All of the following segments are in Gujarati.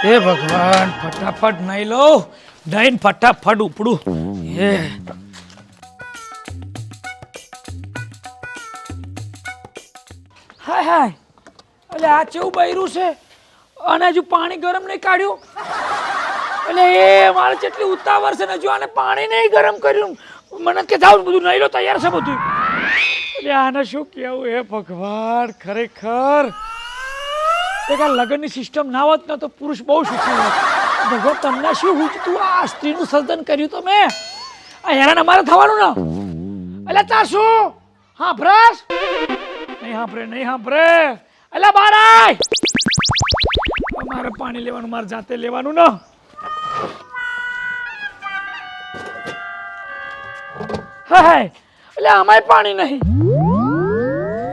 હે ભગવાન ફટાફટ નહીં લો દહીં ફટાફટ ઉપડું હે હાય હાય એટલે આ કેવું બૈરું છે અને હજુ પાણી ગરમ નહીં કાઢ્યું એટલે એ મારે જેટલી ઉતાવળ છે ને હજુ આને પાણી નહીં ગરમ કર્યું મને કે જાવ બધું નહીં લો તૈયાર છે બધું એટલે આને શું કહેવું હે ભગવાન ખરેખર એક આ લગ્નની સિસ્ટમ ના હોત ને તો પુરુષ બહુ સુખી હોત ભગવાન તમને શું તું આ સ્ત્રીનું સર્જન કર્યું તો મેં આ હેરાન અમારે થવાનું ને એટલે તાર શું હા ભ્રસ નહીં હાંભરે એટલે બાર આય મારે પાણી લેવાનું મારે જાતે લેવાનું ને હાય એટલે આમાંય પાણી નહીં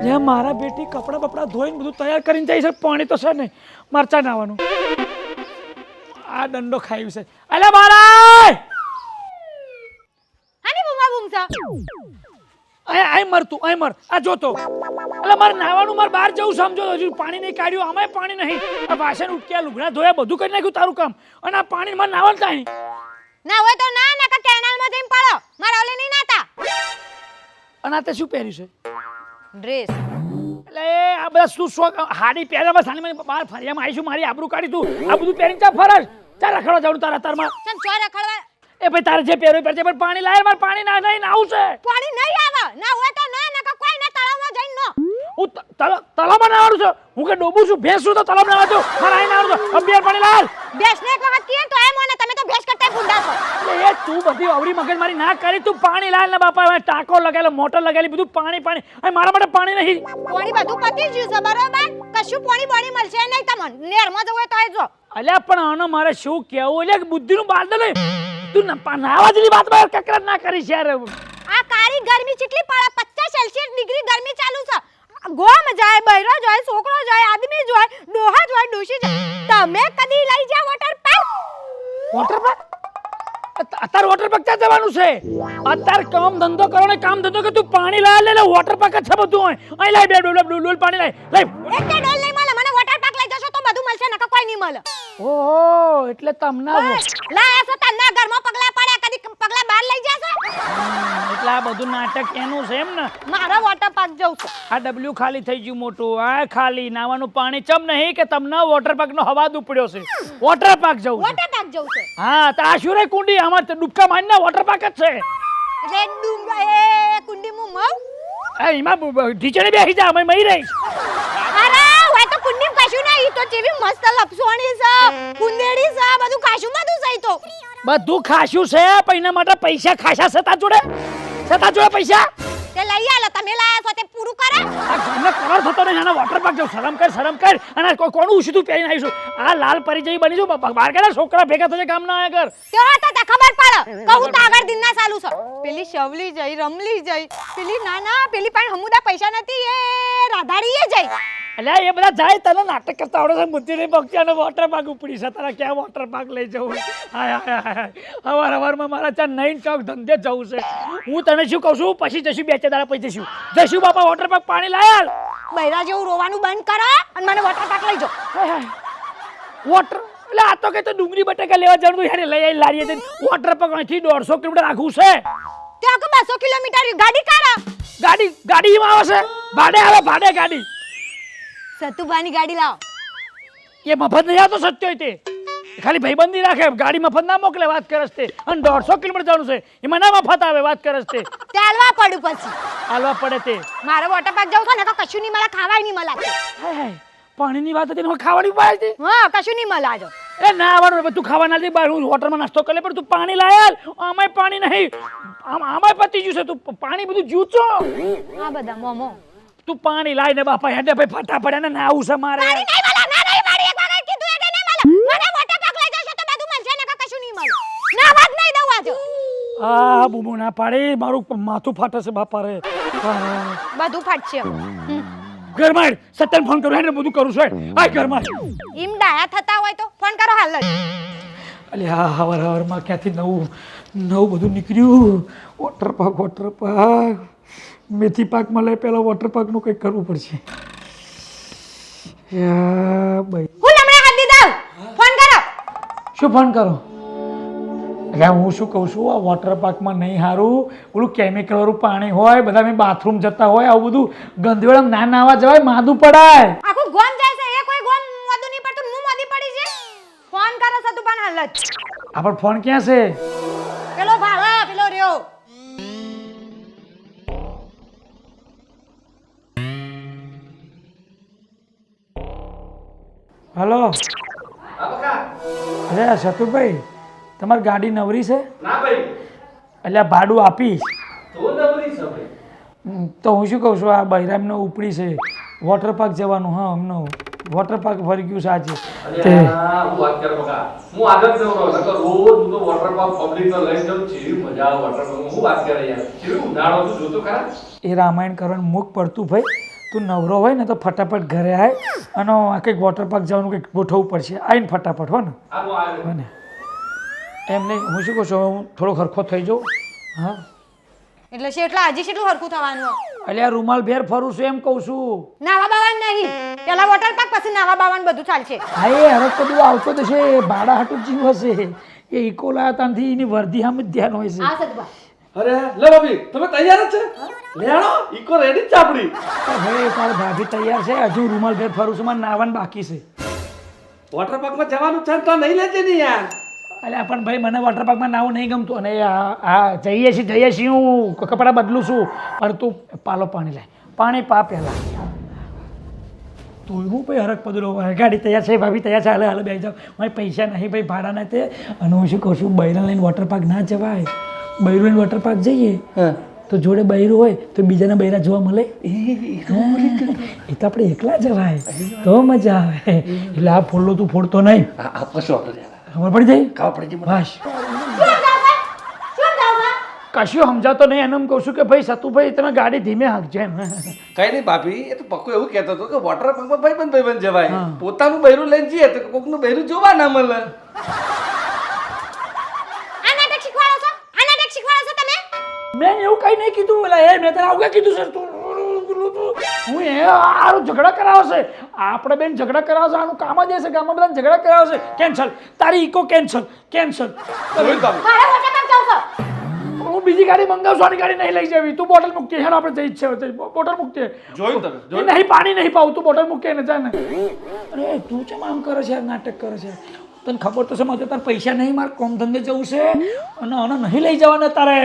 જે મારા બેટી કપડા બપડા ધોઈને બધું તૈયાર કરીને જાય છે પાણી તો છે નહીં મરચા નાવાનું આ દંડો ખાયું છે અલે બારાય હાની બુમા બુમસા આય મર તું આય મર આ જોતો અલે મારે નાવાનું મારે બહાર જવું સમજો હજુ પાણી નહીં કાઢ્યું આમાંય પાણી નહીં આ વાસણ ઉટક્યા લુગડા ધોયા બધું કરી નાખ્યું તારું કામ અને આ પાણી મારે નાવાનું કાંઈ ના હોય તો ના ના કેનાલમાં જઈને પડો મારા ઓલે નહીં નાતા અને આ તે શું પહેર્યું છે ડ્રેસ એટલે આ બધા શું શોખ હાડી પહેરવા સાની બહાર ફરિયામાં આવીશું મારી આબરૂ કાઢી તું આ બધું પહેરીને ચા ફરજ ચા રખડવા જવાનું તારા તારમાં ચમ ચોર રખડવા એ ભાઈ તારે જે પહેરવું પહેરજે પણ પાણી લાય મારે પાણી ના નહીં આવું છે પાણી નહીં આવે ના હોય તો ના ના કોઈ ના તળાવમાં જઈને નો હું તલાવમાં નાવાનું છું હું કે ડોબું છું ભેંસ છું તો તલાવ નાવા છું મારે અહીં નાવાનું છે અભિયાર પાણી લાલ ભેંસને એક વખત કીએ તો એમ મને તમે તો ભેંસ કરતા ગુંડા છો એ તું બધી અવળી મગજ મારી ના કરી તું પાણી લાલ ને બાપા હવે ટાંકો લગાવેલો મોટર લગાવેલી બધું પાણી પાણી અહીં મારા માટે પાણી નહીં પાણી બધું પતી ગયું છે બરોબર કશું પાણી બોણી મળશે નહીં તમને નેરમાં જવું હોય તો આજો અલ્યા પણ આનો મારે શું કહેવું એટલે બુદ્ધિનું બાદ નહીં તું નાવા જેવી વાત બહાર કકરાટ ના કરીશ યાર આ કાળી ગરમી કેટલી પડે 50 સેલ્સિયસ ડિગ્રી ગરમી ચાલુ છે ગોમ જાય બૈરો જાય છોકરો જાય આદમી જાય ડોહા જાય ડોશી જાય તમે કદી લઈ જા વોટર પાર્ક અત્યારે વોટર પાર્ક ક્યાં જવાનું છે અત્યારે કામ ધંધો કરો ને કામ ધંધો કે તું પાણી લાય લે વોટર પાર્ક જ છે બધું હોય અહીં લાય બે ડોલ પાણી લાય એક કે ડોલ નહીં મળે મને વોટર પાર્ક લઈ જશો તો બધું મળશે નકા કોઈ નહીં મળે ઓહો એટલે તમને લાય છો તન્ના ઘરમાં પગલા પડ્યા કદી પગલા બહાર લઈ જશો એટલે આ બધું નાટક એનું છે એમ ને મારા વોટર પાર્ક જવું છે આ ડબલ્યુ ખાલી થઈ ગયું મોટું આ ખાલી નાવાનું પાણી ચમ નહીં કે તમને વોટર પાર્ક નો હવાદ ઉપડ્યો છે વોટર પાર્ક જવું વોટર પાર્ક જવું છે હા તો આ શું રે કુંડી આમાં ડૂબકા મારીને વોટર પાર્ક જ છે એટલે ડુંગા એ કુંડી મુ મવ એમાં ઢીચણે બેસી જા અમે મહી રહીશ અરે હોય તો કુંડી કશું નહીં તો જેવી મસ્ત લપસોણી છે કુંદેડી છે બધું કાશું બધું છે તો બધું ખાશું છે પણ એના માટે પૈસા ખાસા છે તાર જોડે પૈસા તે લઈ આલો તમે લાયા છો તે પૂરું કરે આ ઘરનો કલર થતો નહીં આના વોટર પાર્ક જાવ શરમ કર અને કોનું ઉસીતું પહેરીને આવીશું આ લાલ પરી જેવી બની છું બહાર કેના છોકરા ભેગા થશે કામ ના આયા કર તો ખબર પડે કહું તો આગળ દિન ના ચાલુ છે પેલી શવલી જઈ રમલી જઈ પેલી નાના પેલી પણ હમુદા પૈસા નથી એ રાધાડીએ જઈ અલ્યા એ બધા જાય તને નાટક કરતા આવડે છે બુદ્ધિ નહીં પગતી અને વોટર પાર્ક ઉપડી છે તારા ક્યાં વોટર પાર્ક લઈ જવું હવારમાં મારા ત્યાં નઈન ચોક ધંધે જવું છે હું તને શું કહું છું પછી જશું બે ચાર દાડા પછી જશું બાપા વોટર પાર્ક પાણી લાયા બૈરા જેવું રોવાનું બંધ કરો અને મને વોટર પાર્ક લઈ જાઓ વોટર એટલે આ તો કે તો ડુંગળી બટાકા લેવા જવાનું યાર લઈ આવી લારીએ જઈને વોટર પાર્ક અહીંથી 150 કિલોમીટર આખું છે ત્યાં કે 200 કિલોમીટર ગાડી કાઢા ગાડીમાં આવે છે ભાડે ગાડી સતુભાની ગાડી લાવો એ મફત નહીં આવતો સત્ય તે ખાલી ભાઈબંધી રાખે ગાડી મફત ના મોકલે વાત કરસ તે અને 150 કિલોમીટર જવાનું છે એમાં ના મફત આવે વાત કરસ તે ચાલવા પડ્યું પછી હાલવા પડે તે મારે વોટર પાર્ક જવું છે ને તો કશું નહીં મળે ખાવાય નહીં મળે પાણીની વાત હતી ને ખાવાની પાય છે હા કશું નહીં મળે આજો એ ના આવવાનું તું ખાવા ના દે બહાર હું હોટલમાં નાસ્તો કરી લે પણ તું પાણી લાયાલ આમાંય પાણી નહીં આમાંય પતી ગયું છે તું પાણી બધું જૂચો આ બધા મોમો તું પાણી લાય ને બાપા હેડે ભાઈ ફટાફટ એને ના આવું છે મારે પાણી નહીં મળે ના નહીં મારી એક વખત કીધું એટલે નહીં મળે મને વોટર પાર્ક લઈ જશો તો બધું મળશે ને કશું નહીં મળે ના વાત નહીં દઉં આજો આ બૂમો ના પાડી મારું માથું ફાટે છે બાપા રે બધું ફાટશે ઘરમાં સત્યન ફોન કરું હેને બધું કરું છું આ ઘરમાં ઈમ ડાયા થતા હોય તો ફોન કરો હાલ જ અલે હા હવારમાં ક્યાંથી નવું બધું નીકળ્યું વોટર પાર્ક મેથી પાક મળે પેલા વોટર પાર્ક નું કંઈક કરવું પડશે હું લમણે હાથ દીધા ફોન કરો શું ફોન કરો? એટલે હું શું કહું છું, આ વોટર પાર્કમાં નહીં સારું, પેલું કેમિકલવાળું પાણી હોય, બધા મેં બાથરૂમ જતા હોય, આવું બધું ગંદવેળમ ના નાવા જવાય, માદું પડાય. આખું ગોમ જાય છે, એ કોઈ ગોમ મોદું નહીં પડતું, હું મોદી પડી છે. ફોન કરો છો તું પણ હાલત. આપણ ફોન ક્યાં છે? પેલો ભાળા પેલો રહ્યો. હલો. અરે સતુભાઈ, તમારી ગાડી નવરી છે? ના ભાઈ, એટલે ભાડું આપીશ. તો નવરી છે ભાઈ. તો હું શું કહું છું, આ બૈરામને ઉપડી છે વોટર પાર્ક જવાનું. હા, અમને વોટર પાર્ક ફરી ગયું છે આજે. અરે આ હું વાત કર બકા, હું આગળ જતો રહો નકર રોજ હું તો વોટર પાર્ક પબ્લિક તો લઈ જાઉં, જેવી મજા આવે વોટર પાર્ક. હું વાત કરે યાર, જેવી ઉનાળો તું જોતો ખરા. એ રામાયણ કરવાનું મુખ પડતું ભાઈ. તું નવરો હોય ને તો ફટાફટ ઘરે આય અને આ કંઈક વોટર પાર્ક જવાનું કંઈક ગોઠવવું પડશે. આવીને ફટાફટ હો ને. આ હું આવ્યો. હો ને એમ નહીં, હું શું કહું છું, હું થોડો ખરખો થઈ જાઉં. હા, એટલે છે એટલે આજે કેટલું હરખું થવાનું? એટલે આ રૂમાલ ભેર ફરું છું એમ કહું છું. નાવા બાવાન નહીં, પેલા વોટર પાર્ક પછી નાવા બાવાન બધું ચાલશે. હા, એ હરખ બધું આવતો જશે, ભાડા હાટું જીવ હશે. એ ઇકો લાયા ત્યાંથી એની વર્દી સામે જ ધ્યાન હોય છે. આ સદબા અરે લે ભાભી, તમે તૈયાર જ છે? લેણો ઈકો રેડી જ છે આપણી. હવે તાર ભાભી તૈયાર છે, હજુ રૂમાલ ભેર ફરું છું, મારે નાવાનું બાકી છે. વોટર પાર્ક માં જવાનું છે તો નહીં લેજે ને યાર. અલ્યા પણ ભાઈ મને વોટર પાર્કમાં નાવું નહીં ગમતું. અને આ જઈએ છીએ હું કપડાં બદલું છું. પણ તું પાલો પાણી લાય, પાણી પા પહેલાં. તું હું ભાઈ હરક પદલો ગાડી તૈયાર છે, ભાભી તૈયાર છે, હાલે હાલે બેસી જાવ. મારે પૈસા નહીં ભાઈ, ભાડા ના તે. અને હું શું કહું છું, બૈરા લઈને વોટર પાર્ક ના જવાય. બૈરું લઈને વોટર પાર્ક જઈએ તો જોડે બૈરું હોય તો બીજાના બૈરા જોવા મળે. એ તો આપણે એકલા જવાય તો મજા આવે. એટલે આ ફોડલો તું ફોડતો નહીં, ખબર પડી જાય. ખાવા પડી બસ કશું સમજાતો નહીં. એને એમ કહું છું કે ભાઈ સતુભાઈ તમે ગાડી ધીમે હાંકજો એમ. કઈ નહીં ભાભી, એ તો પક્કો એવું કહેતો હતો કે વોટર પાર્કમાં ભાઈબંધ જવાય. પોતાનું બૈરું લઈને જઈએ તો કોકનું બૈરું જોવા ના મળે. આ નાટક શીખવાડો છો? આ નાટક શીખવાડો છો તમે? મેં એવું કઈ નહીં કીધું. પેલા એ મેં તને આવું ક્યાં કીધું સર? તું હું એ આરું ઝઘડા કરાવશે. આપણે બેન ઝઘડા કરાવશે, આનું કામ જ હશે. ગામમાં બધા ઝઘડા કરાવશે. કેન્સલ, તારી ઇકો કેન્સલ, કેન્સલ. જોયું તમે? મારે વોટર પાર્ક જાવ છો? હું બીજી ગાડી મંગાવશું, આની ગાડી નહીં લઈ જવી. તું બોટલ મૂકતી હેલો, આપણે જઈ છે બોટલ મૂકતી. જોયું તમે? એ નહીં, પાણી નહીં પાવું, તું બોટલ મૂકે ને જા ને. અરે તું ચમ આમ કરે છે, નાટક કરે છે. તને ખબર તો છે મારે તારે પૈસા નહીં, મારે કોમ ધંધે જવું છે અને આને નહીં લઈ જવાના. તારે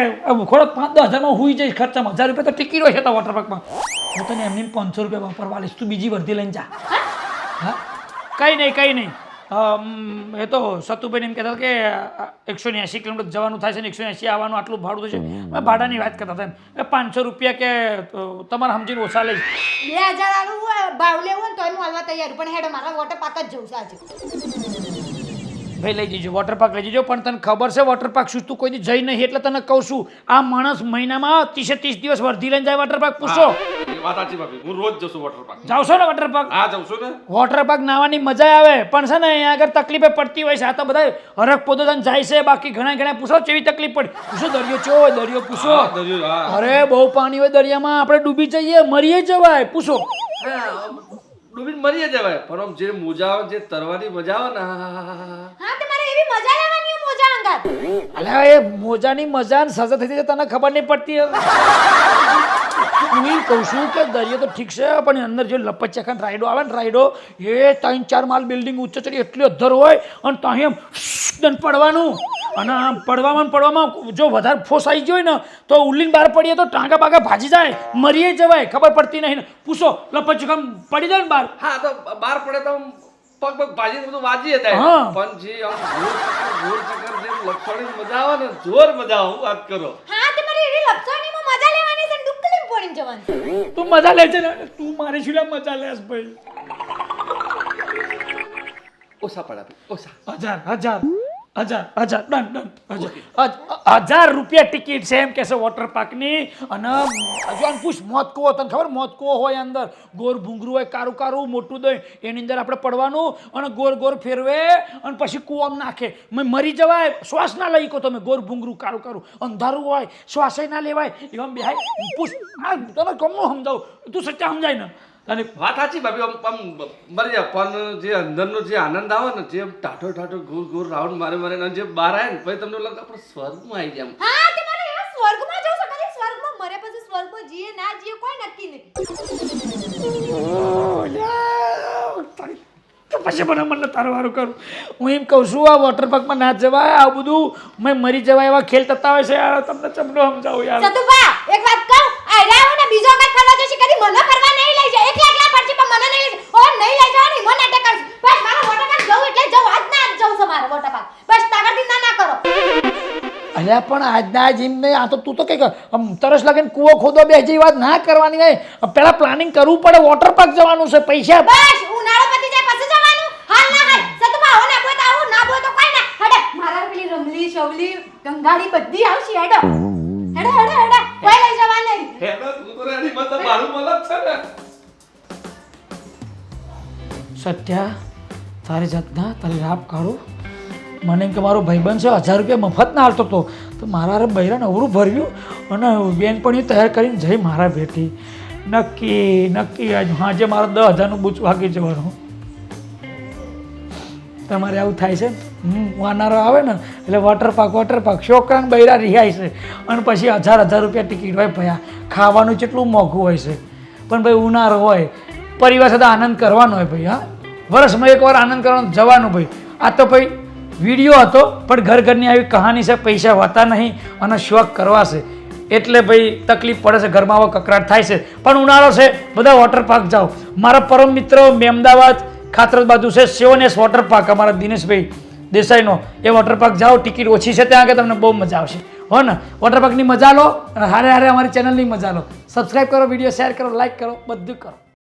ખોરાક 5-10 હજારમાં હોઈ જાય ખર્ચામાં. 1000 રૂપિયા તો ટિકિટ હોય છે તો વોટર પાર્કમાં. હું તને એમની 500 રૂપિયા વાપરવા લઈશ, તું બીજી વર્દી લઈને જા. હા, કંઈ નહીં, કંઈ નહીં. એ તો સતુભાઈ એમ કહેતા કે 180 કિલોમીટર જવાનું થાય છે ને 180 આવવાનું આટલું ભાડું થશે. મેં ભાડાની વાત કરતા હતા એમ. 500 રૂપિયા કે તમારે સમજીને ઓછા લઈશ. 2000 આલું ભાવ લેવું ને તોય હું હાલવા તૈયાર, પણ હેડો મારા વોટર પાર્ક જ જવું છે આજે. ભાઈ લઈ જજો, વોટર પાર્ક લઈ જજો. પણ તને ખબર છે વોટર પાર્ક શું તું કોઈ દી જઈ નહીં, એટલે તને કહું છું. આ માણસ મહિનામાં 30 દિવસ વર્ધી લઈને જાય વોટર પાર્ક. પૂછો. વાત સાચી ભાભી, હું રોજ જઉં છું વોટર પાર્ક. જાવ છો ને વોટર પાર્ક? હા જાઉં છું ને. વોટર પાર્ક નાવાની મજા આવે, પણ છે ને અહીંયા આગળ તકલીફે પડતી હોય છે. આ તો બધા હરક પોતો જાય છે, બાકી ઘણા પૂછો કેવી તકલીફ પડી. પૂછો દરિયો ચો હોય, દરિયો પૂછો. અરે બહુ પાણી હોય દરિયામાં, આપણે ડૂબી જઈએ, મરીએ જવાય. પૂછો. ડૂબીને મરી જવાય, પણ આમ જે મોજા આવે, જે તરવાની મજા આવે ને. હા, તમારે એવી મજા લેવાની મોજા અંગાત. અલ્યા એ મોજાની મજા ને સજા થઈ જાય તને ખબર નહીં પડતી. હું એમ કહું છું કે દરિયો તો ઠીક છે, પણ અંદર જે લપચ્યા રાઈડો આવે ને, રાઈડો એ 3-4 માળ બિલ્ડિંગ ઊંચે ચડી એટલી અધર હોય અને ત્યાં એમ પડવાનું. અને આમ પડવામાં જો વધારે ફોર્સ આવી ગયો હોય ને તો ઉલ્લીને બહાર પડીએ તો ટાંગા બાગા ભાજી જાય, મરીએ જવાય, ખબર પડતી નહીં ને. પૂછો લપચ્યું પડી જાય ને બહાર. હા તો બહાર પડે તો પગ ભાજી બધું વાજી હતા. પણ જે આમ ગોળ ચક્કર જે લપસવાની મજા આવે ને, જોર મજા આવે. વાત કરો. હા, તમારે એવી લપસણીમાં મજા લેવાની છે, ડુક્કલીમ પડીને જવાનું. તું મજા લે છે ને, તું મારી શું મજા લેસ ભાઈ. ઓછા પડે ઓછા. 1000 ડન 1000 રૂપિયા ટિકિટ છે એમ કહેશે વોટર પાર્કની. અને હજુ આમ પૂછ મોત કૂવો, તને ખબર મોત કૂવો હોય અંદર, ગોર ભૂંગરું હોય, કારું મોટું દહીં, એની અંદર આપણે પડવાનું અને ગોર ફેરવે અને પછી કૂવામાં નાખે. મરી જવાય, શ્વાસ ના લઈ કો તમે. ગોર ભૂંગરું કારું અંધારું હોય, શ્વાસ ના લેવાય, એવા બેહાય. પૂછ, આ તને કમનું સમજાવું, તું સચ્ચા સમજાય ને. અને વાત સાચી ભાભી આમ મરી જાય પણ જે અંદરનો જે આનંદ આવે ને જે ટાટો ટાટો ગોળ ગોળ રાઉન્ડ મારે મારે ને જે બહાર આવે ને પછી તમને એવું લાગે આપણે સ્વર્ગમાં આવી જાય આમ. હા તે મારે એવા સ્વર્ગમાં જવું છે કદી સ્વર્ગમાં મરે પછી સ્વર્ગમાં જીએ ના જીએ કોઈ નક્કી નહીં. તો પછી મને તારું વારું કરું. હું એમ કહું છું આ વોટર પાર્કમાં ના જવાય, આ બધું મેં મરી જવાય એવા ખેલ થતા હોય છે યાર. તમને ચમનો સમજાવું યાર. સતુભા એક વાત કહું, આયરા હું ને બીજો કઈ ફરવા જશે કદી મને ફરવા નહીં લઈ જાય. એકલા એકલા ફરજી પણ મને નહીં લઈ જાય. ઓ નહીં લઈ જવાની મને નાટક કરશે. બસ મારો વોટર પાર્ક જવું એટલે જવું, આજ ના આજ જવું છે મારે વોટર પાર્ક. બસ તાગરથી ના કરો. અલ્યા પણ આજના આજ એમ નહીં, આ તો તું તો કંઈક આમ તરસ લાગે ને કૂવો ખોદો બે જેવી વાત ના કરવાની હોય. પહેલા પ્લાનિંગ કરવું પડે. વોટર પાર્ક જવાનું છે, પૈસા બસ ઉનાળો પતી જાય પછી જવાનું. હાલ ના હાલ સતુભા હો ના બોય તો આવું ના બોય તો કઈ ના. હેડે મારા પેલી રમલી શવલી ગંગાડી બધી આવશે. હેડો હેડો હેડો હેડો કોઈ લઈ જવા નહીં. હેલો તું તો રેડી મતલબ મારું મતલબ છે ને. સત્યા તારી જાતના તારી રાપ કાઢું. મને એમ કે મારો ભાઈબંધ છે 1000 રૂપિયા મફત ના હાલતો હતો તો મારા હારે બૈરાને અવરું ભર્યું અને બેનપણીઓ તૈયાર કરીને જઈ મારા ભેટી. નક્કી આજ હાજે મારે 10,000નું બૂચ વાગી જવાનું. તમારે આવું થાય છે ને? વાનારો આવે ને એટલે વોટર પાર્ક છોકરાને બૈરા રિહાય છે અને પછી 1000 રૂપિયા ટિકિટ હોય ભયા. ખાવાનું કેટલું મોંઘું હોય છે પણ ભાઈ ઉનાળો હોય પરિવાર સાથે આનંદ કરવાનો હોય ભાઈ. હા વર્ષમાં એકવાર આનંદ કરવાનો જવાનું ભાઈ. આ તો ભાઈ વિડીયો હતો પણ ઘરની આવી કહાની છે. પૈસા હોતા નહીં અને શોખ કરવા છે એટલે ભાઈ તકલીફ પડે છે, ઘરમાં આવો કકરાટ થાય છે. પણ ઉનાળો છે, બધા વોટર પાર્ક જાઓ. મારા પરમ મિત્ર અમદાવાદ ખાતરજ બાજુ છે સેવનેસ વોટર પાર્ક, અમારા દિનેશભાઈ દેસાઈનો. એ વોટર પાર્ક જાઓ, ટિકિટ ઓછી છે ત્યાં આગળ, તમને બહુ મજા આવશે. હો ને વોટર પાર્કની મજા લો અને હારે હારે અમારી ચેનલની મજા લો. સબસ્ક્રાઈબ કરો, વિડીયો શેર કરો, લાઈક કરો, બધું કરો.